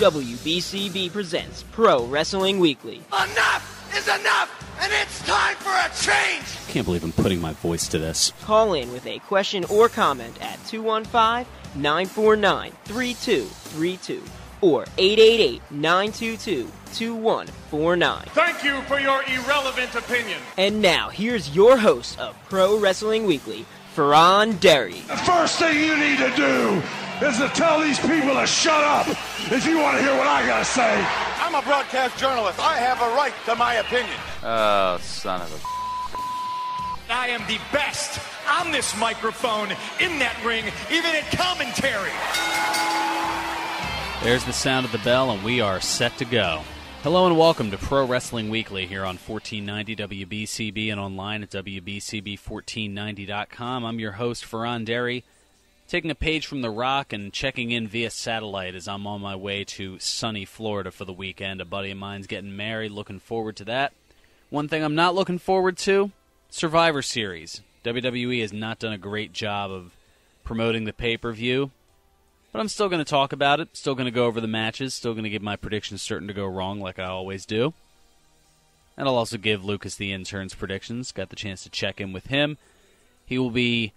WBCB presents Pro Wrestling Weekly. Enough is enough, and it's time for a change! I can't believe I'm putting my voice to this. Call in with a question or comment at 215-949-3232 or 888-922-2149. Thank you for your irrelevant opinion. And now, here's your host of Pro Wrestling Weekly, Fearon Derry. The first thing you need to do is to tell these people to shut up if you want to hear what I gotta say. I'm a broadcast journalist. I have a right to my opinion. Oh, son of a... I am the best on this microphone, in that ring, even in commentary. There's the sound of the bell, and we are set to go. Hello and welcome to Pro Wrestling Weekly here on 1490 WBCB and online at WBCB1490.com. I'm your host, Fearon Derry, taking a page from The Rock and checking in via satellite as I'm on my way to sunny Florida for the weekend. A buddy of mine's getting married, looking forward to that. One thing I'm not looking forward to, Survivor Series. WWE has not done a great job of promoting the pay-per-view, but I'm still going to talk about it, still going to go over the matches, still going to give my predictions certain to go wrong like I always do. And I'll also give Lucas the intern's predictions. Got the chance to check in with him. He will be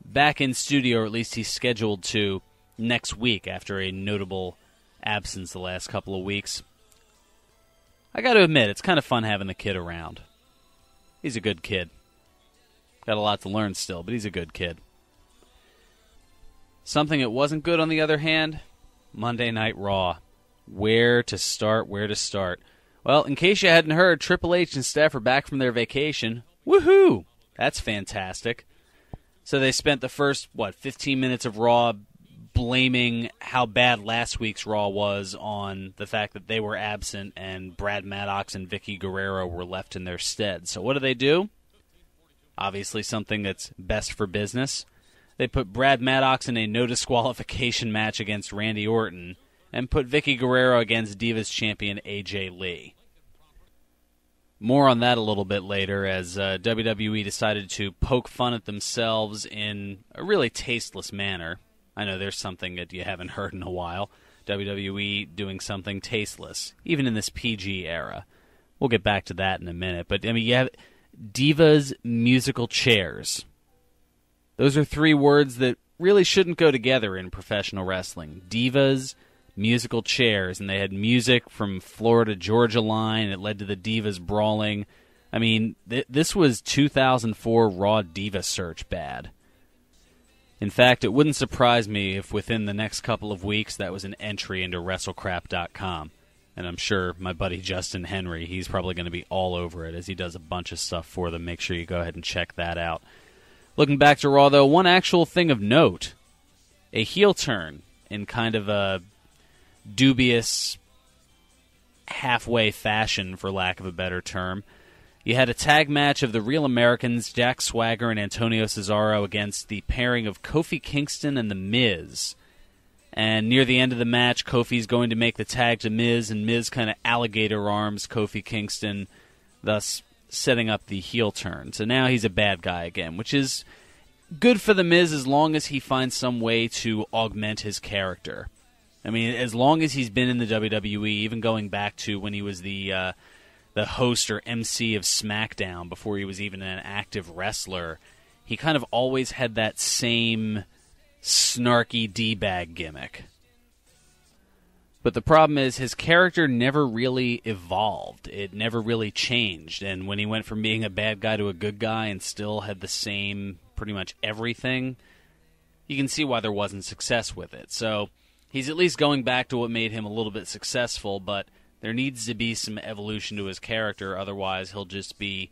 back in studio, or at least he's scheduled to, next week after a notable absence the last couple of weeks. I got to admit, it's kind of fun having the kid around. He's a good kid. Got a lot to learn still, but he's a good kid. Something that wasn't good, on the other hand, Monday Night Raw. Where to start? Well, in case you hadn't heard, Triple H and Steph are back from their vacation. Woohoo! That's fantastic. So they spent the first, 15 minutes of Raw blaming how bad last week's Raw was on the fact that they were absent and Brad Maddox and Vicky Guerrero were left in their stead. So what do? Obviously something that's best for business. They put Brad Maddox in a no disqualification match against Randy Orton and put Vicky Guerrero against Divas champion AJ Lee. More on that a little bit later as WWE decided to poke fun at themselves in a really tasteless manner. I know there's something that you haven't heard in a while. WWE doing something tasteless, even in this PG era. We'll get back to that in a minute. But, you have Divas musical chairs. Those are three words that really shouldn't go together in professional wrestling. Divas, musical chairs, and they had music from Florida-Georgia line. It led to the Divas brawling. This was 2004 Raw Diva search bad. In fact, it wouldn't surprise me if within the next couple of weeks that was an entry into WrestleCrap.com. And I'm sure my buddy Justin Henry, he's probably going to be all over it as he does a bunch of stuff for them. Make sure you go ahead and check that out. Looking back to Raw, though, one actual thing of note, a heel turn in kind of a dubious halfway fashion, for lack of a better term. You had a tag match of the Real Americans, Jack Swagger and Antonio Cesaro, against the pairing of Kofi Kingston and The Miz. And near the end of the match, Kofi's going to make the tag to Miz, and Miz kind of alligator arms Kofi Kingston, thus setting up the heel turn. So now he's a bad guy again, which is good for The Miz as long as he finds some way to augment his character. As long as he's been in the WWE, even going back to when he was the host or MC of SmackDown before he was even an active wrestler, he kind of always had that same snarky D-bag gimmick. But the problem is his character never really evolved. It never really changed. And when he went from being a bad guy to a good guy and still had the same pretty much everything, you can see why there wasn't success with it. So he's at least going back to what made him a little bit successful, but there needs to be some evolution to his character. Otherwise, he'll just be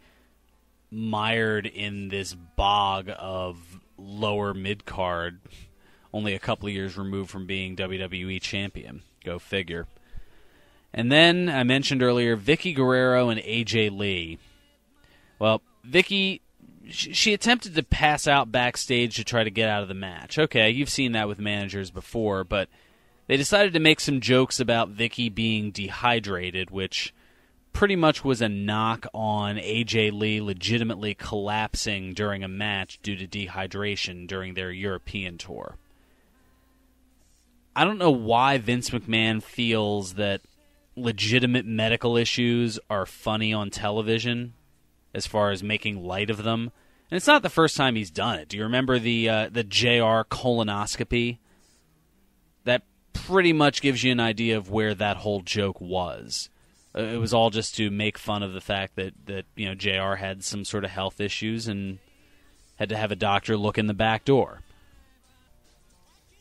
mired in this bog of lower mid-card, only a couple of years removed from being WWE champion. Go figure. And then, I mentioned earlier, Vicky Guerrero and AJ Lee. Well, Vicky, she attempted to pass out backstage to try to get out of the match. Okay, you've seen that with managers before, but they decided to make some jokes about Vicky being dehydrated, which pretty much was a knock on AJ Lee legitimately collapsing during a match due to dehydration during their European tour. I don't know why Vince McMahon feels that legitimate medical issues are funny on television as far as making light of them. And it's not the first time he's done it. Do you remember the JR colonoscopy? That pretty much gives you an idea of where that whole joke was. It was all just to make fun of the fact that JR had some sort of health issues and had to have a doctor look in the back door.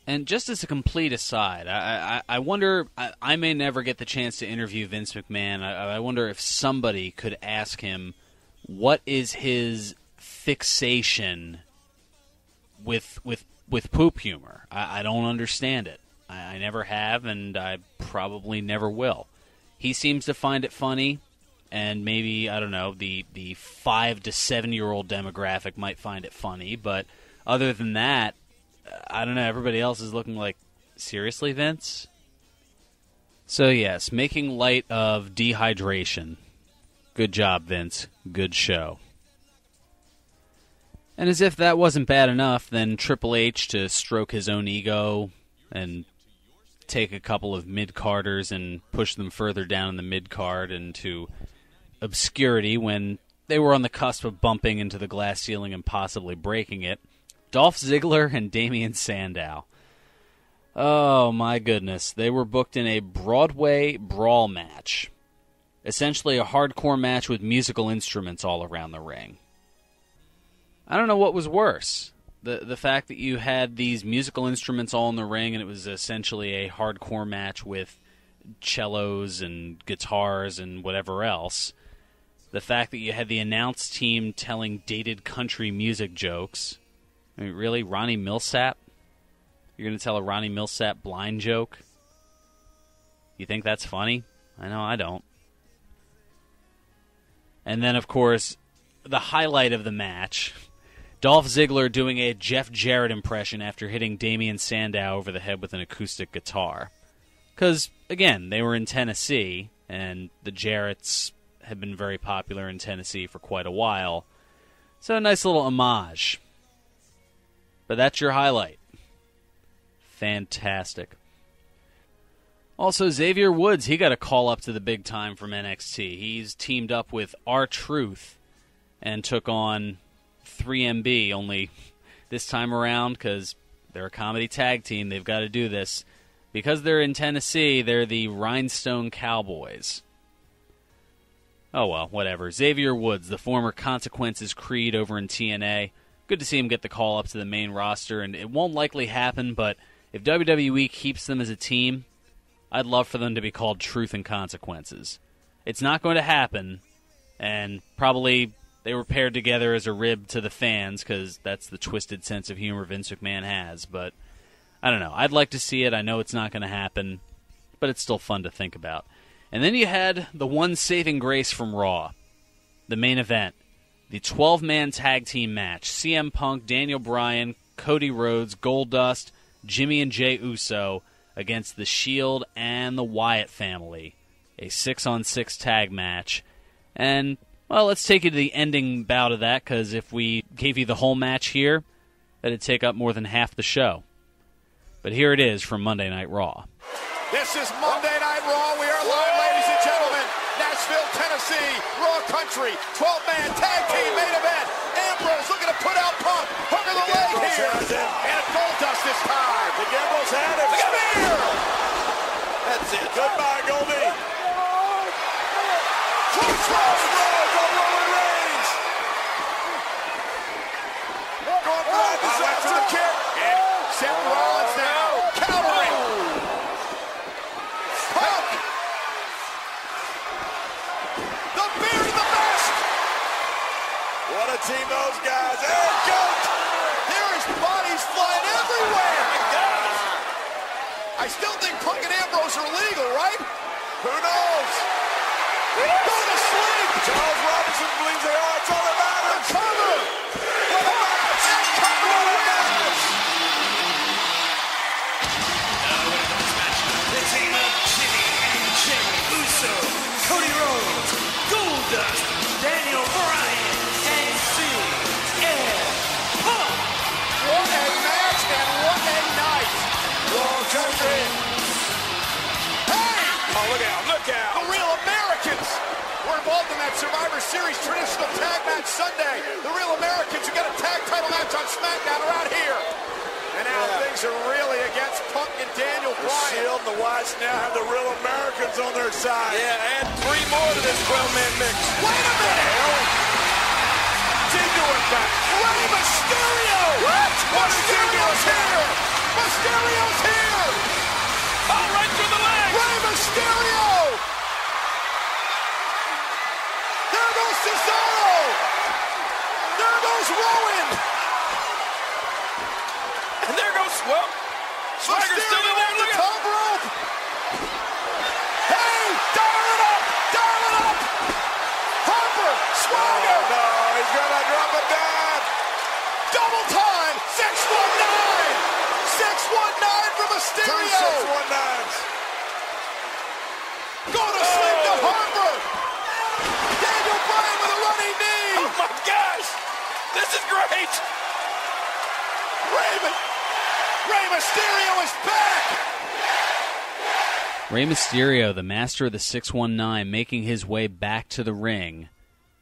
And just as a complete aside, I wonder, I may never get the chance to interview Vince McMahon. I wonder if somebody could ask him what is his fixation with poop humor. I don't understand it. I never have, and I probably never will. He seems to find it funny, and maybe, I don't know, the 5 to 7-year-old demographic might find it funny, but other than that, I don't know, everybody else is looking like, seriously, Vince? So yes, making light of dehydration. Good job, Vince. Good show. And as if that wasn't bad enough, then Triple H, to stroke his own ego and take a couple of mid-carders and push them further down in the mid-card into obscurity when they were on the cusp of bumping into the glass ceiling and possibly breaking it. Dolph Ziggler and Damien Sandow. Oh, my goodness. They were booked in a Broadway brawl match. Essentially a hardcore match with musical instruments all around the ring. I don't know what was worse. The fact that you had these musical instruments all in the ring and it was essentially a hardcore match with cellos and guitars and whatever else. The fact that you had the announce team telling dated country music jokes. I mean, really? Ronnie Millsap? You're going to tell a Ronnie Millsap blind joke? You think that's funny? I know I don't. And then, of course, the highlight of the match, Dolph Ziggler doing a Jeff Jarrett impression after hitting Damien Sandow over the head with an acoustic guitar. Because, again, they were in Tennessee, and the Jarretts have been very popular in Tennessee for quite a while. So a nice little homage. But that's your highlight. Fantastic. Also, Xavier Woods, he got a call up to the big time from NXT. He's teamed up with R-Truth and took on 3MB, only this time around, because they're a comedy tag team, they've got to do this. Because they're in Tennessee, they're the Rhinestone Cowboys. Oh well, whatever. Xavier Woods, the former Consequences Creed over in TNA. Good to see him get the call up to the main roster, and it won't likely happen, but if WWE keeps them as a team, I'd love for them to be called Truth and Consequences. It's not going to happen, and probably they were paired together as a rib to the fans, because that's the twisted sense of humor Vince McMahon has, but I don't know. I'd like to see it. I know it's not going to happen, but it's still fun to think about. And then you had the one saving grace from Raw, the main event. The 12-man tag team match. CM Punk, Daniel Bryan, Cody Rhodes, Goldust, Jimmy and Jey Uso against The Shield and the Wyatt family. A 6-on-6 tag match. And, well, let's take you to the ending bout of that, because if we gave you the whole match here, that'd take up more than half the show. But here it is from Monday Night Raw. This is Monday Night Raw. We are live, ladies and gentlemen. Nashville, Tennessee, Raw Country, 12-man tag team main event. Ambrose looking to put out Punk. Hook of the leg here. And a Goldust this time. The Gamble's had it. Look at Spear. That's it. Goodbye, Goldie. Crossroads on Roman Reigns. Going for that disaster kick. And Seth Rollins now countering. Punk. The Beard of the Best. What a team those guys. And Goat. There is bodies flying everywhere. I still think Punk and Ambrose are legal, right? Who knows? Go to sleep. Charles Robinson believes they are. It's all that matters. Cover. What a match. Cover on a match. The team of Jimmy and Jey Uso, Cody Rhodes, Goldust, Daniel Bryan, and CM Punk. What a match and what a night. Raw Country. knockout. The Real Americans were involved in that Survivor Series traditional tag match Sunday. The Real Americans who got a tag title match on SmackDown are out here. And now things are really against Punk and Daniel Bryan. The Shield and the Watch now have the Real Americans on their side. Yeah, add 3 more to this 12-man mix. Wait a minute! What's he doing back? Rey Mysterio! What? Mysterio's here! Mysterio's here! Oh, right through the leg! Rey Mysterio! There goes Cesaro! There goes Rowan! And there goes, well, Swagger's still in there. Look at top rope! Hey! Dial it up! Dial it up! Harper! Swagger! Oh, no, he's gonna drop a dime! Double time! 619! 619 for Mysterio! 2 619s! Go to sleep to Harper! Daniel Bryan with a running knee! Oh my gosh! This is great! Rey Mysterio is back! Rey Mysterio, the master of the 619, making his way back to the ring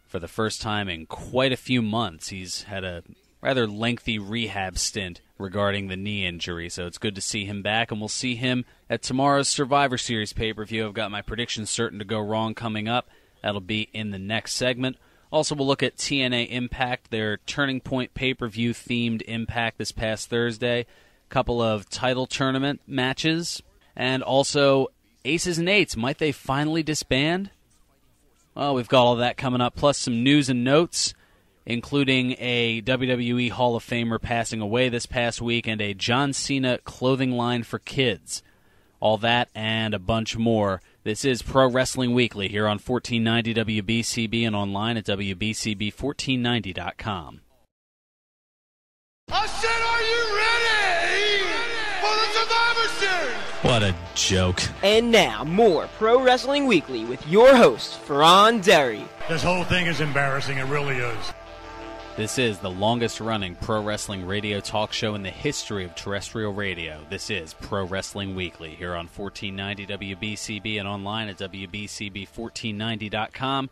for the first time in quite a few months. He's had a rather lengthy rehab stint regarding the knee injury, so it's good to see him back, and we'll see him at tomorrow's Survivor Series pay-per-view. I've got my predictions certain to go wrong coming up. That'll be in the next segment. Also, we'll look at TNA Impact, their Turning Point pay-per-view themed Impact this past Thursday. Couple of title tournament matches, and also Aces and Eights. Might they finally disband? Well, we've got all that coming up, plus some news and notes, including a WWE Hall of Famer passing away this past week and a John Cena clothing line for kids. All that and a bunch more. This is Pro Wrestling Weekly here on 1490 WBCB and online at WBCB1490.com. I said, are you ready for the Survivor Series? What a joke. And now, more Pro Wrestling Weekly with your host, Fearon Derry. This whole thing is embarrassing, it really is. This is the longest-running pro wrestling radio talk show in the history of terrestrial radio. This is Pro Wrestling Weekly here on 1490 WBCB and online at WBCB1490.com.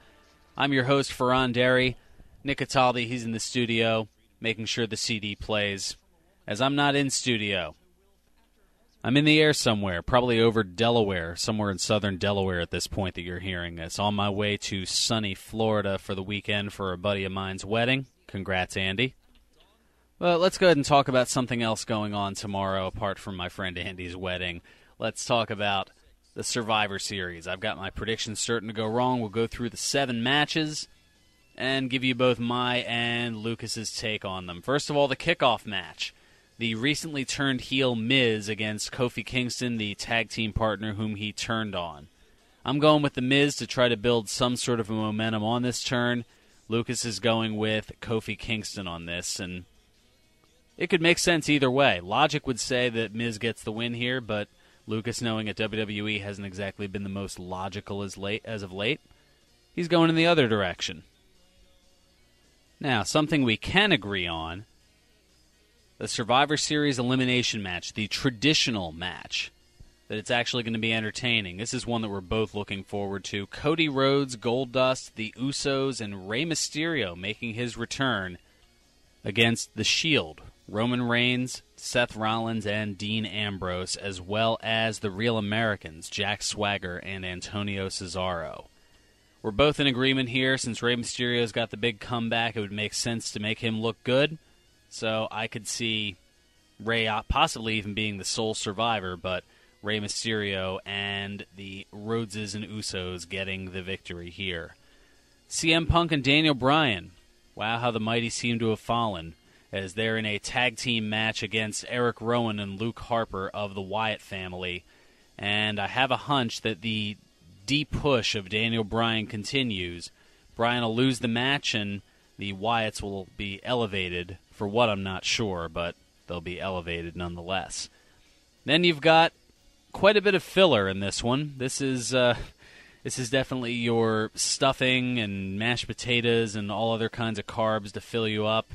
I'm your host, Fearon Derry. Nick Cataldi, he's in the studio, making sure the CD plays, as I'm not in studio. I'm in the air somewhere, probably over Delaware, somewhere in southern Delaware at this point that you're hearing this. On my way to sunny Florida for the weekend for a buddy of mine's wedding. Congrats, Andy. Well, let's go ahead and talk about something else going on tomorrow apart from my friend Andy's wedding. Let's talk about the Survivor Series. I've got my predictions certain to go wrong. We'll go through the 7 matches and give you both my and Lucas's take on them. First of all, the kickoff match. The recently turned heel Miz against Kofi Kingston, the tag team partner whom he turned on. I'm going with the Miz to try to build some sort of a momentum on this turn. Lucas is going with Kofi Kingston on this, and it could make sense either way. Logic would say that Miz gets the win here, but Lucas, knowing at WWE, hasn't exactly been the most logical as of late. He's going in the other direction. Now, something we can agree on, the Survivor Series elimination match, the traditional match, that it's actually going to be entertaining. This is one that we're both looking forward to. Cody Rhodes, Goldust, the Usos, and Rey Mysterio making his return against The Shield. Roman Reigns, Seth Rollins, and Dean Ambrose, as well as the Real Americans, Jack Swagger and Antonio Cesaro. We're both in agreement here. Since Rey Mysterio's got the big comeback, it would make sense to make him look good. So I could see Rey possibly even being the sole survivor, but Rey Mysterio and the Rhodeses and Usos getting the victory here. CM Punk and Daniel Bryan. Wow, how the mighty seem to have fallen, as they're in a tag team match against Eric Rowan and Luke Harper of the Wyatt family. And I have a hunch that the deep push of Daniel Bryan continues. Bryan will lose the match, and the Wyatts will be elevated. For what, I'm not sure, but they'll be elevated nonetheless. Then you've got quite a bit of filler in this one. This is definitely your stuffing and mashed potatoes and all other kinds of carbs to fill you up,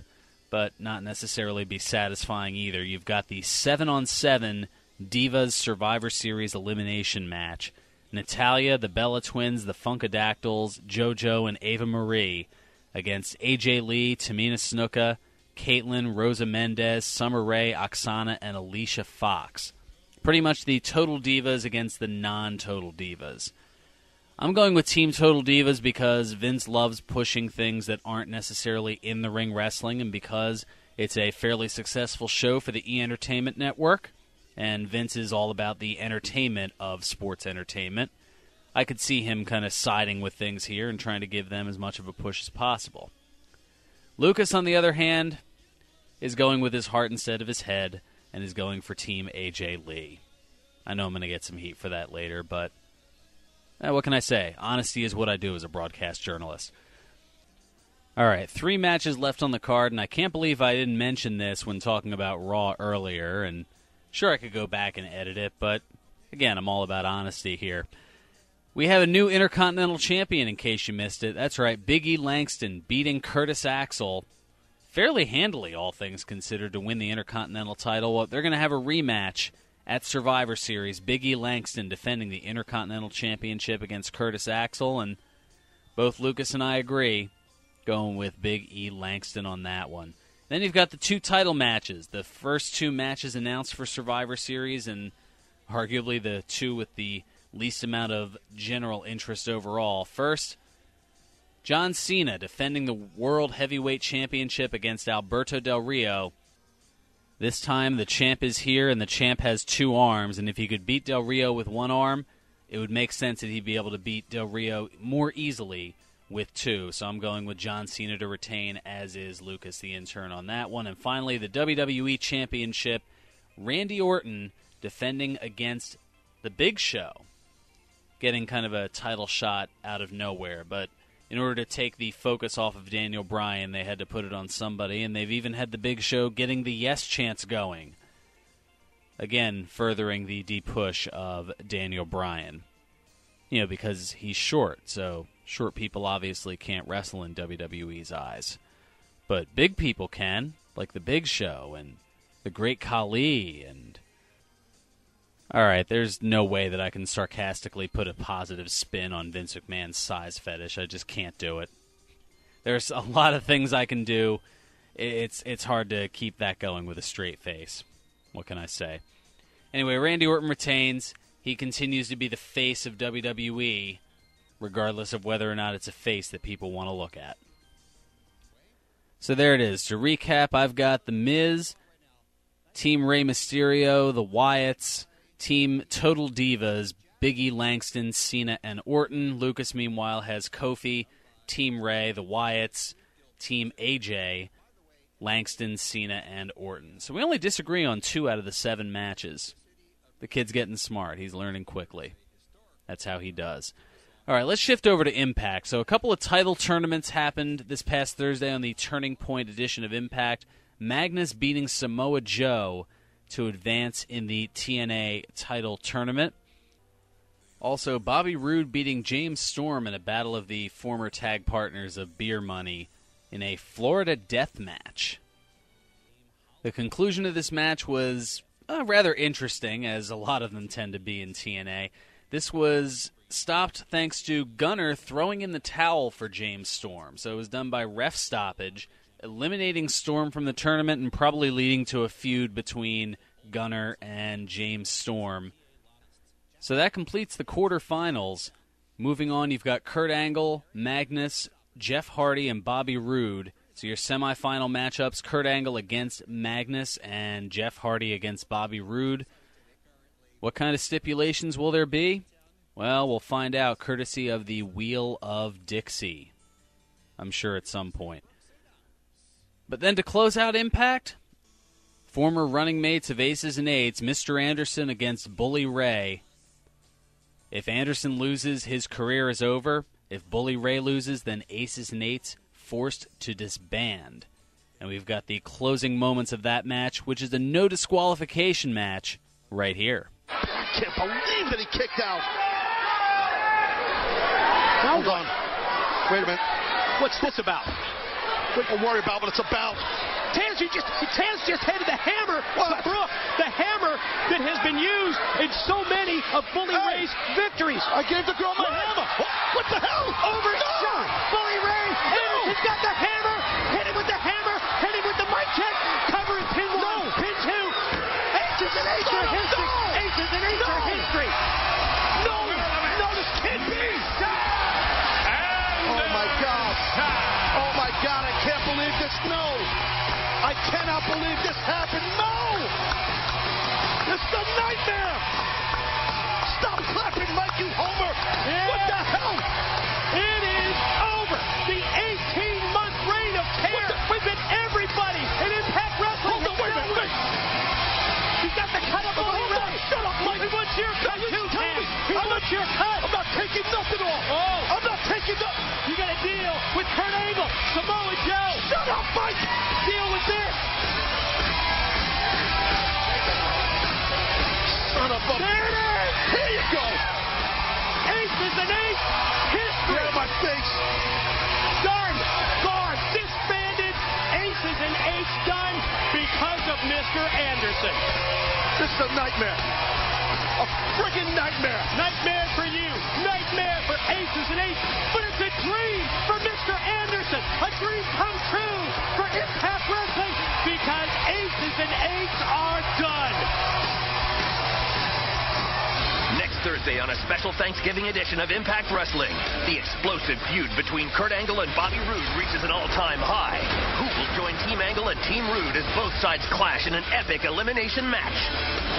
but not necessarily be satisfying either. You've got the 7-on-7 Divas Survivor Series elimination match Natalya, the Bella Twins, the Funkadactyls, JoJo, and Ava Marie against AJ Lee, Tamina Snuka, Caitlyn, Rosa Mendez, Summer Rae, Oksana, and Alicia Fox. Pretty much the Total Divas against the non-Total Divas. I'm going with Team Total Divas because Vince loves pushing things that aren't necessarily in-the-ring wrestling, and because it's a fairly successful show for the E! Entertainment Network, and Vince is all about the entertainment of sports entertainment. I could see him kind of siding with things here and trying to give them as much of a push as possible. Lucas, on the other hand, is going with his heart instead of his head, and is going for Team AJ Lee. I know I'm going to get some heat for that later, but what can I say? Honesty is what I do as a broadcast journalist. All right, 3 matches left on the card, and I can't believe I didn't mention this when talking about Raw earlier, and sure, I could go back and edit it, but again, I'm all about honesty here. We have a new Intercontinental Champion, in case you missed it. That's right, Big E Langston beating Curtis Axel fairly handily, all things considered, to win the Intercontinental title. Well, they're going to have a rematch at Survivor Series. Big E Langston defending the Intercontinental Championship against Curtis Axel, and both Lucas and I agree, going with Big E Langston on that one. Then you've got the 2 title matches, the first 2 matches announced for Survivor Series, and arguably the 2 with the least amount of general interest overall. First, John Cena defending the World Heavyweight Championship against Alberto Del Rio. This time the champ is here, and the champ has 2 arms, and if he could beat Del Rio with 1 arm, it would make sense that he'd be able to beat Del Rio more easily with 2. So I'm going with John Cena to retain, as is Lucas the intern on that one. And finally, the WWE Championship, Randy Orton defending against The Big Show, getting kind of a title shot out of nowhere, but in order to take the focus off of Daniel Bryan, they had to put it on somebody, and they've even had The Big Show getting the yes chants going. Again, furthering the push of Daniel Bryan. You know, because he's short, so short people obviously can't wrestle in WWE's eyes. But big people can, like The Big Show and The Great Khali and... Alright, there's no way that I can sarcastically put a positive spin on Vince McMahon's size fetish. I just can't do it. There's a lot of things I can do. It's hard to keep that going with a straight face. What can I say? Anyway, Randy Orton retains. He continues to be the face of WWE, regardless of whether or not it's a face that people want to look at. So there it is. To recap, I've got The Miz, Team Rey Mysterio, the Wyatts, Team Total Divas, Big E Langston, Cena, and Orton. Lucas, meanwhile, has Kofi, Team Rey, the Wyatts, Team AJ, Langston, Cena, and Orton. So we only disagree on 2 out of the 7 matches. The kid's getting smart. He's learning quickly. That's how he does. All right, let's shift over to Impact. So a couple of title tournaments happened this past Thursday on the Turning Point edition of Impact. Magnus beating Samoa Joe to advance in the TNA title tournament. Also, Bobby Roode beating James Storm in a battle of the former tag partners of Beer Money in a Florida death match. The conclusion of this match was rather interesting, as a lot of them tend to be in TNA. This was stopped thanks to Gunner throwing in the towel for James Storm. So it was done by ref stoppage, eliminating Storm from the tournament and probably leading to a feud between Gunner and James Storm. So that completes the quarterfinals. Moving on, you've got Kurt Angle, Magnus, Jeff Hardy, and Bobby Roode. So your semifinal matchups, Kurt Angle against Magnus and Jeff Hardy against Bobby Roode. What kind of stipulations will there be? Well, we'll find out courtesy of the Wheel of Dixie. I'm sure at some point. But then to close out Impact, former running mates of Aces and Eights, Mr. Anderson against Bully Ray. If Anderson loses, his career is over. If Bully Ray loses, then Aces and Eights forced to disband. And we've got the closing moments of that match, which is a no disqualification match, right here. I can't believe that he kicked out. Hold on. Wait a minute. What's this about? Don't worry about what it's about. Taz just headed the hammer. Brooke, the hammer that has been used in so many of Bully Ray's victories. I gave the girl my hammer. What the hell? Overshot. Bully Ray. Anderson's got the hammer. Hit him with the hammer. Hit him with the mic check. Cover and pin one. Pin two. Aces and eights are history. Aces and eights are history. No, this can't be. Oh my God. Oh my God, I can't believe this. No. I cannot believe this happened. No. This is a nightmare. Stop clapping, Mike, you homer. Yeah. What the hell? It is over. The 18-month reign of terror within everybody in Impact Wrestling. Hold on, wait a minute. He's got the cut of Bully Ray. Shut up, Mike. He wants your cut, too, Tam. He wants your cut. I'm not taking nothing off. Oh. I'm not taking nothing. You got to deal with Kurt Angle, Samoa Joe. Shut up, Mike. Deal with this. Son of a... There it is. Here you go. Aces and eights. History. Yeah, my face. Done. Gone. Disbanded. Aces and eights done because of Mr. Anderson. This is a nightmare. A friggin' nightmare. Nightmare for you. Nightmare for Aces and eights. But it's a dream for Mr. Anderson. A dream come true for Impact Wrestling because Aces and eights are done. Next Thursday on a special Thanksgiving edition of Impact Wrestling, the explosive feud between Kurt Angle and Bobby Roode reaches an all-time high. Who will join Team Angle and Team Roode as both sides clash in an epic elimination match?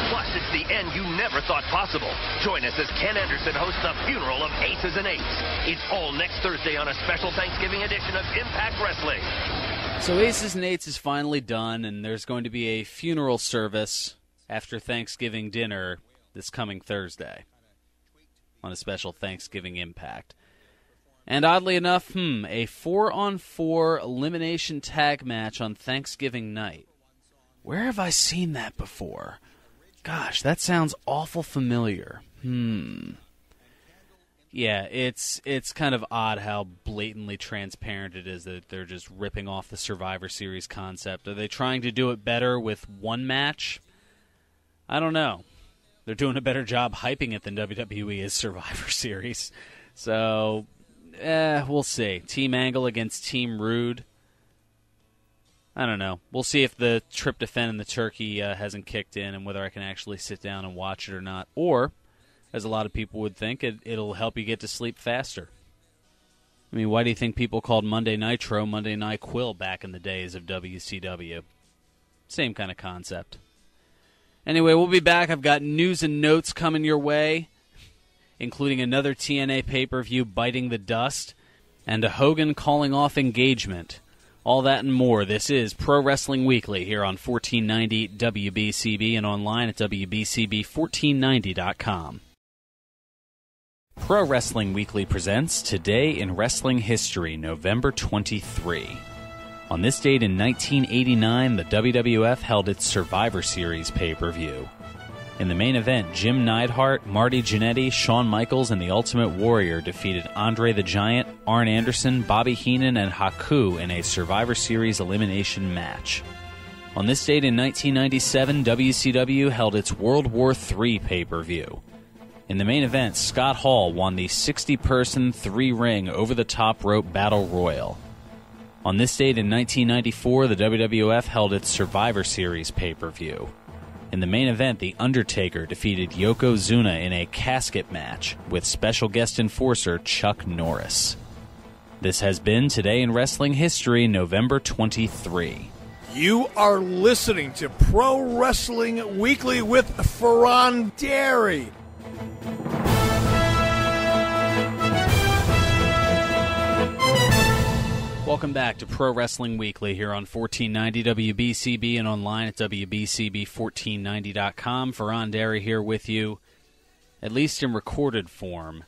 Plus, it's the end you never thought possible. Join us as Ken Anderson hosts the funeral of Aces and Eights. It's all next Thursday on a special Thanksgiving edition of Impact Wrestling. So Aces and Eights is finally done, and there's going to be a funeral service after Thanksgiving dinner this coming Thursday on a special Thanksgiving Impact. And oddly enough, a 4-on-4 elimination tag match on Thanksgiving night. Where have I seen that before? Gosh, that sounds awful familiar. Yeah, it's kind of odd how blatantly transparent it is that they're just ripping off the Survivor Series concept. Are they trying to do it better with one match? I don't know. They're doing a better job hyping it than WWE is Survivor Series. So, we'll see. Team Angle against Team Roode. I don't know. We'll see if the tryptophan and the turkey hasn't kicked in and whether I can actually sit down and watch it or not. Or, as a lot of people would think, it'll help you get to sleep faster. I mean, why do you think people called Monday Nitro Monday Night Quill back in the days of WCW? Same kind of concept. Anyway, we'll be back. I've got news and notes coming your way, including another TNA pay-per-view biting the dust, and a Hogan calling off engagement. All that and more. This is Pro Wrestling Weekly here on 1490 WBCB and online at WBCB1490.com. Pro Wrestling Weekly presents Today in Wrestling History, November 23. On this date in 1989, the WWF held its Survivor Series pay-per-view. In the main event, Jim Neidhart, Marty Jannetty, Shawn Michaels, and the Ultimate Warrior defeated Andre the Giant, Arn Anderson, Bobby Heenan, and Haku in a Survivor Series elimination match. On this date in 1997, WCW held its World War III pay-per-view. In the main event, Scott Hall won the 60-person, 3-ring, over-the-top rope battle royal. On this date in 1994, the WWF held its Survivor Series pay-per-view. In the main event, The Undertaker defeated Yokozuna in a casket match with special guest enforcer Chuck Norris. This has been Today in Wrestling History, November 23. You are listening to Pro Wrestling Weekly with Fearon Dairy. Welcome back to Pro Wrestling Weekly here on 1490 WBCB and online at WBCB1490.com. Fearon Dairy here with you, at least in recorded form,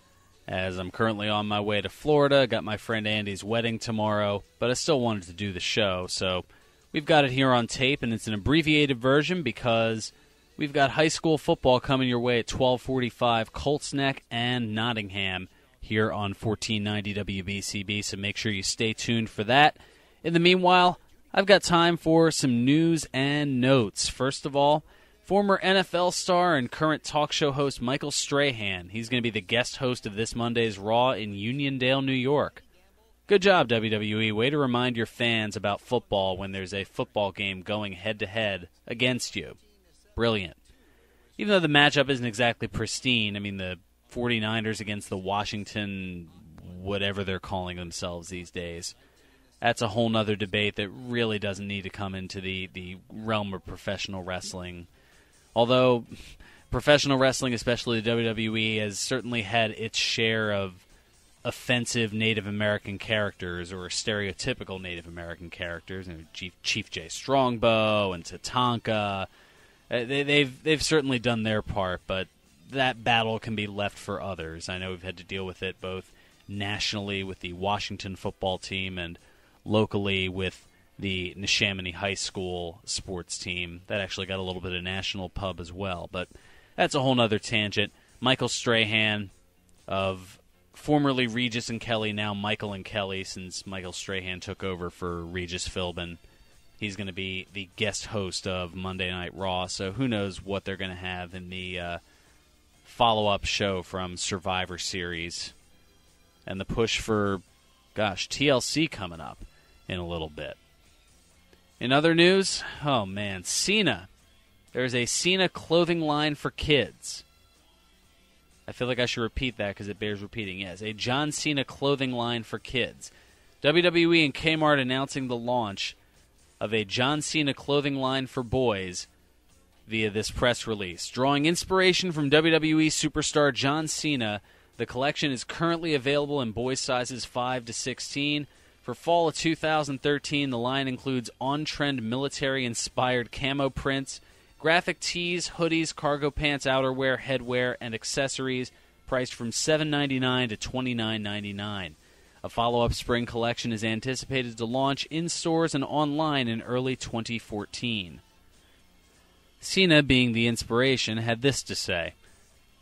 as I'm currently on my way to Florida. Got my friend Andy's wedding tomorrow, but I still wanted to do the show, so we've got it here on tape, and it's an abbreviated version because we've got high school football coming your way at 12:45, Colts Neck and Nottingham, here on 1490 WBCB, so make sure you stay tuned for that. In the meanwhile, I've got time for some news and notes. First of all, Former NFL star and current talk show host Michael Strahan. He's going to be the guest host of this Monday's Raw in Uniondale, New York. Good job, WWE. Way to remind your fans about football when there's a football game going head-to-head against you. Brilliant. Even though the matchup isn't exactly pristine, I mean, the 49ers against the Washington, whatever they're calling themselves these days, that's a whole nother debate that really doesn't need to come into the realm of professional wrestling. Although professional wrestling, especially the WWE, has certainly had its share of offensive Native American characters or stereotypical Native American characters. Chief Jay Strongbow and Tatanka. They've certainly done their part, but that battle can be left for others. I know we've had to deal with it both nationally with the Washington football team and locally with the Neshaminy High School sports team. That actually got a little bit of national pub as well, but that's a whole nother tangent. Michael Strahan of formerly Regis and Kelly, now Michael and Kelly, since Michael Strahan took over for Regis Philbin. He's going to be the guest host of Monday Night Raw, so who knows what they're going to have in the follow-up show from Survivor Series. And the push for, TLC coming up in a little bit. In other news, oh man, Cena. There's a Cena clothing line for kids. I feel like I should repeat that because it bears repeating. Yes, a John Cena clothing line for kids. WWE and Kmart announcing the launch of a John Cena clothing line for boys via this press release. Drawing inspiration from WWE superstar John Cena, the collection is currently available in boys sizes 5 to 16. For fall of 2013, the line includes on-trend military-inspired camo prints, graphic tees, hoodies, cargo pants, outerwear, headwear, and accessories, priced from $7.99 to $29.99. A follow-up spring collection is anticipated to launch in stores and online in early 2014. Cena, being the inspiration, had this to say,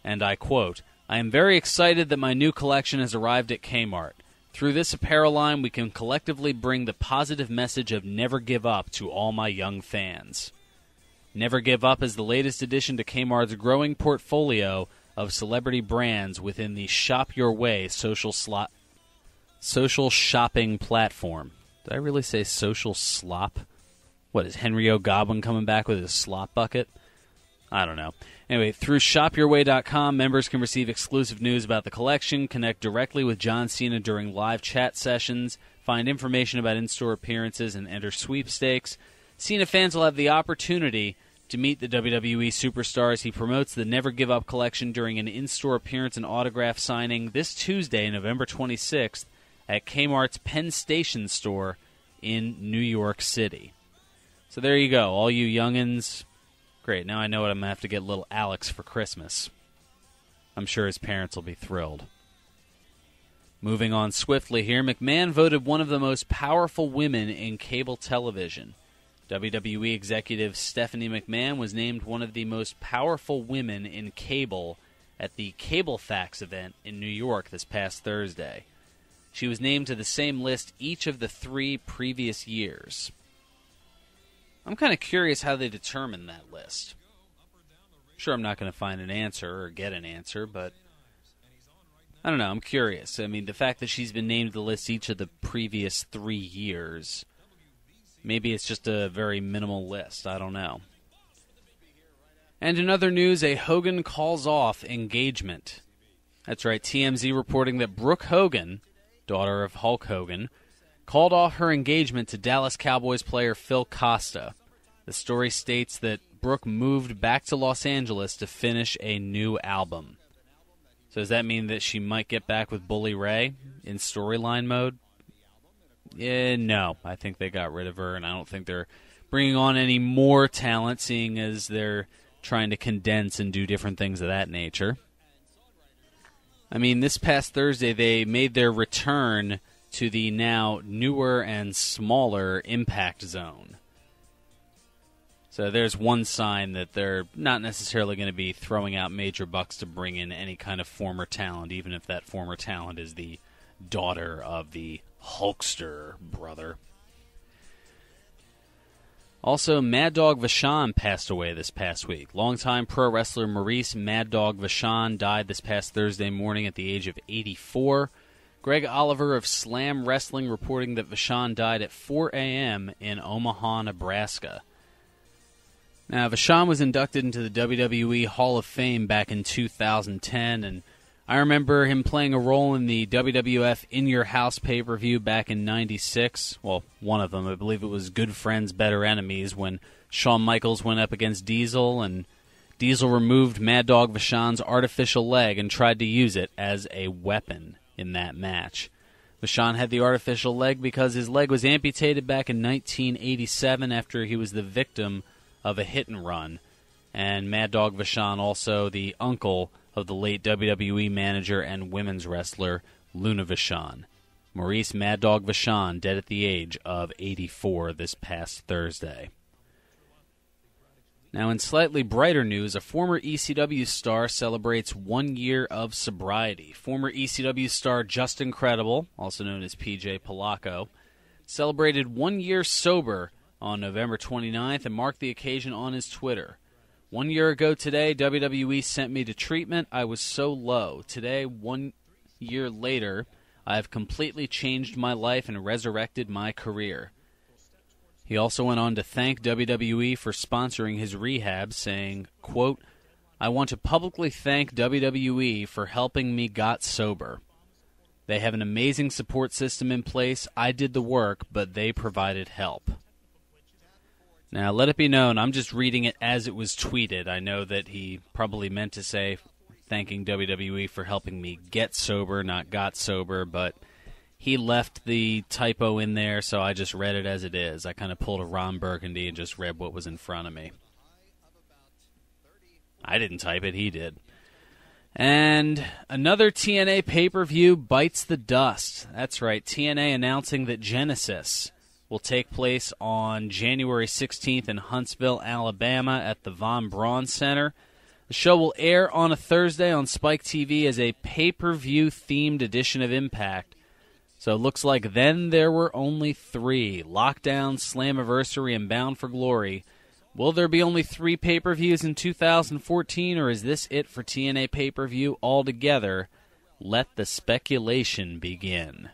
and I quote, "I am very excited that my new collection has arrived at Kmart. Through this apparel line, we can collectively bring the positive message of never give up to all my young fans." Never Give Up is the latest addition to Kmart's growing portfolio of celebrity brands within the Shop Your Way social shopping platform. Did I really say social slop? What, is Henry O. Godwin coming back with his slop bucket? I don't know. Anyway, through shopyourway.com, members can receive exclusive news about the collection, connect directly with John Cena during live chat sessions, find information about in-store appearances, and enter sweepstakes. Cena fans will have the opportunity to meet the WWE superstars. He promotes the Never Give Up collection during an in-store appearance and autograph signing this Tuesday, November 26th, at Kmart's Penn Station store in New York City. So there you go, all you youngins. Great, now I know what I'm going to have to get little Alex for Christmas. I'm sure his parents will be thrilled. Moving on swiftly here, McMahon voted one of the most powerful women in cable television. WWE executive Stephanie McMahon was named one of the most powerful women in cable at the Cable Facts event in New York this past Thursday. She was named to the same list each of the 3 previous years. I'm kind of curious how they determine that list. Sure, I'm not going to find an answer or get an answer, but I don't know, I'm curious. I mean, the fact that she's been named to the list each of the previous 3 years, maybe it's just a very minimal list. I don't know. And in other news, a Hogan calls off engagement. That's right, TMZ reporting that Brooke Hogan, daughter of Hulk Hogan, called off her engagement to Dallas Cowboys player Phil Costa. The story states that Brooke moved back to Los Angeles to finish a new album. So does that mean that she might get back with Bully Ray in storyline mode? No, I think they got rid of her, and I don't think they're bringing on any more talent, seeing as they're trying to condense and do different things of that nature. I mean, this past Thursday they made their return to the now newer and smaller Impact Zone. So there's one sign that they're not necessarily going to be throwing out major bucks to bring in any kind of former talent, even if that former talent is the daughter of the Hulkster brother. Also, Mad Dog Vachon passed away this past week. Longtime pro wrestler Maurice Mad Dog Vachon died this past Thursday morning at the age of 84. Greg Oliver of Slam Wrestling reporting that Vachon died at 4 a.m. in Omaha, Nebraska. Now, Vachon was inducted into the WWE Hall of Fame back in 2010, and I remember him playing a role in the WWF In Your House pay-per-view back in 96. Well, one of them. I believe it was Good Friends, Better Enemies, when Shawn Michaels went up against Diesel, and Diesel removed Mad Dog Vachon's artificial leg and tried to use it as a weapon in that match. Vachon had the artificial leg because his leg was amputated back in 1987 after he was the victim of a hit-and-run. And Mad Dog Vachon, also the uncle of the late WWE manager and women's wrestler Luna Vachon. Maurice Mad Dog Vachon, dead at the age of 84 this past Thursday. Now, in slightly brighter news, a former ECW star celebrates 1 year of sobriety. Former ECW star Justin Credible, also known as PJ Polacco, celebrated 1 year sober on November 29th and marked the occasion on his Twitter. 1 year ago today, WWE sent me to treatment. I was so low. Today, 1 year later, I have completely changed my life and resurrected my career. He also went on to thank WWE for sponsoring his rehab, saying, quote, I want to publicly thank WWE for helping me got sober. They have an amazing support system in place. I did the work, but they provided help. Now, let it be known, I'm just reading it as it was tweeted. I know that he probably meant to say thanking WWE for helping me get sober, not got sober, but he left the typo in there, so I just read it as it is. I kind of pulled a Ron Burgundy and just read what was in front of me. I didn't type it, he did. And another TNA pay-per-view bites the dust. That's right, TNA announcing that Genesis will take place on January 16th in Huntsville, Alabama at the Von Braun Center. The show will air on a Thursday on Spike TV as a pay-per-view themed edition of Impact. So it looks like then there were only 3, Lockdown, Slammiversary, and Bound for Glory. Will there be only 3 pay-per-views in 2014, or is this it for TNA pay-per-view altogether? Let the speculation begin.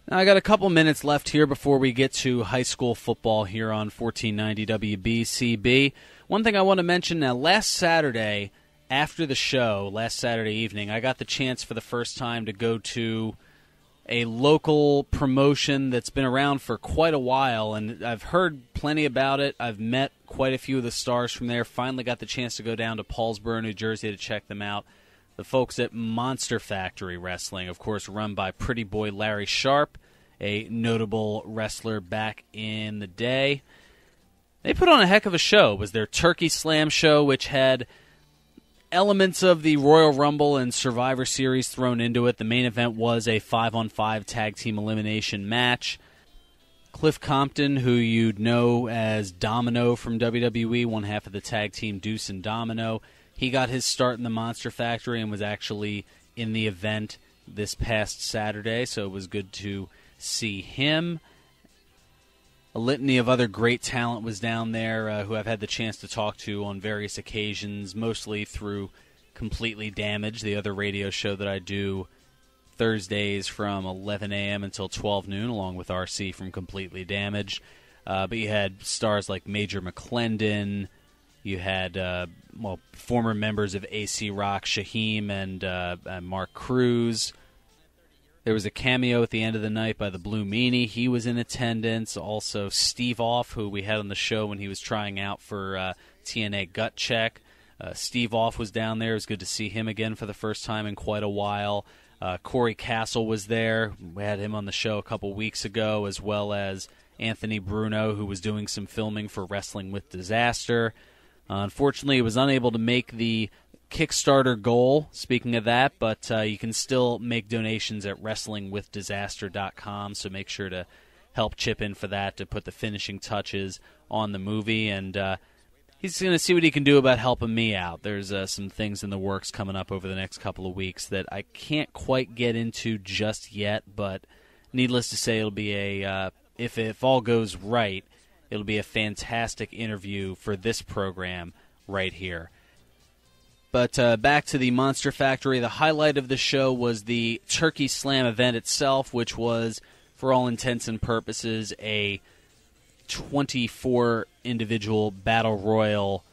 Now, I got a couple minutes left here before we get to high school football here on 1490 WBCB. One thing I want to mention now, last Saturday, after the show, last Saturday evening, I got the chance for the first time to go to a local promotion that's been around for quite a while, and I've heard plenty about it. I've met quite a few of the stars from there. Finally got the chance to go down to Paulsboro, New Jersey to check them out. The folks at Monster Factory Wrestling, of course, run by Pretty Boy Larry Sharp, a notable wrestler back in the day. They put on a heck of a show. It was their Turkey Slam show, which had elements of the Royal Rumble and Survivor Series thrown into it. The main event was a 5-on-5 tag team elimination match. Cliff Compton, who you'd know as Domino from WWE, one half of the tag team Deuce and Domino, he got his start in the Monster Factory and was actually in the event this past Saturday, so it was good to see him. A litany of other great talent was down there who I've had the chance to talk to on various occasions, mostly through Completely Damaged, the other radio show that I do Thursdays from 11 a.m. until 12 noon, along with RC from Completely Damaged. But you had stars like Major McClendon. You had former members of AC Rock, Shaheem and Mark Cruz. There was a cameo at the end of the night by the Blue Meanie. He was in attendance. Also, Steve Off, who we had on the show when he was trying out for TNA Gut Check. Steve Off was down there. It was good to see him again for the first time in quite a while. Corey Castle was there. We had him on the show a couple weeks ago, as well as Anthony Bruno, who was doing some filming for Wrestling with Disaster. Unfortunately, he was unable to make the Kickstarter goal, speaking of that, but you can still make donations at WrestlingWithDisaster.com, so make sure to help chip in for that to put the finishing touches on the movie, and he's going to see what he can do about helping me out. There's some things in the works coming up over the next couple of weeks that I can't quite get into just yet, but needless to say, it'll be if all goes right, it'll be a fantastic interview for this program right here. But back to the Monster Factory, the highlight of the show was the Turkey Slam event itself, which was, for all intents and purposes, a 24-individual battle royal,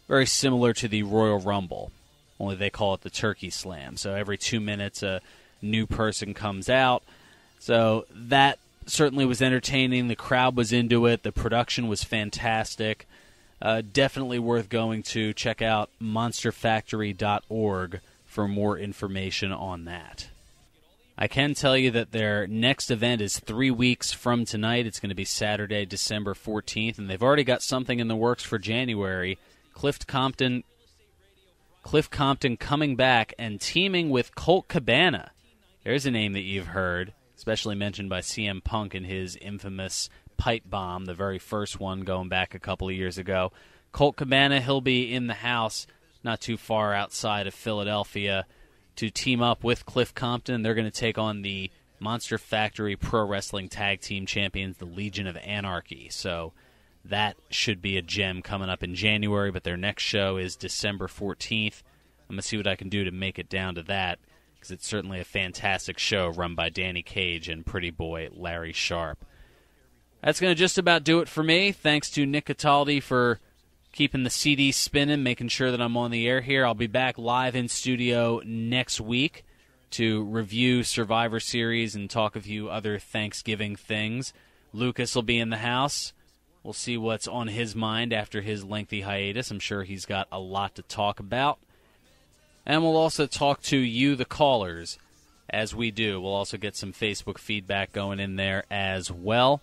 very similar to the Royal Rumble, only they call it the Turkey Slam. So every 2 minutes a new person comes out. So that certainly was entertaining. The crowd was into it. The production was fantastic. Definitely worth going to. Check out monsterfactory.org for more information on that. I can tell you that their next event is 3 weeks from tonight. It's going to be Saturday, December 14th, and they've already got something in the works for January. Cliff Compton coming back and teaming with Colt Cabana. There's a name that you've heard, especially mentioned by CM Punk in his infamous pipe bomb, the very first one going back a couple of years ago. Colt Cabana, he'll be in the house not too far outside of Philadelphia to team up with Cliff Compton. They're going to take on the Monster Factory Pro Wrestling Tag Team Champions, the Legion of Anarchy. So that should be a gem coming up in January, but their next show is December 14th. I'm going to see what I can do to make it down to that, because it's certainly a fantastic show run by Danny Cage and pretty boy Larry Sharp. That's going to just about do it for me. Thanks to Nick Cataldi for keeping the CD spinning, making sure that I'm on the air here. I'll be back live in studio next week to review Survivor Series and talk a few other Thanksgiving things. Lucas will be in the house. We'll see what's on his mind after his lengthy hiatus. I'm sure he's got a lot to talk about. And we'll also talk to you, the callers, as we do. We'll also get some Facebook feedback going in there as well.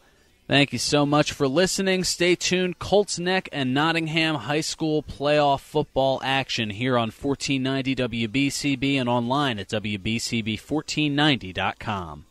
Thank you so much for listening. Stay tuned. Colts Neck and Nottingham High School playoff football action here on 1490 WBCB and online at WBCB1490.com.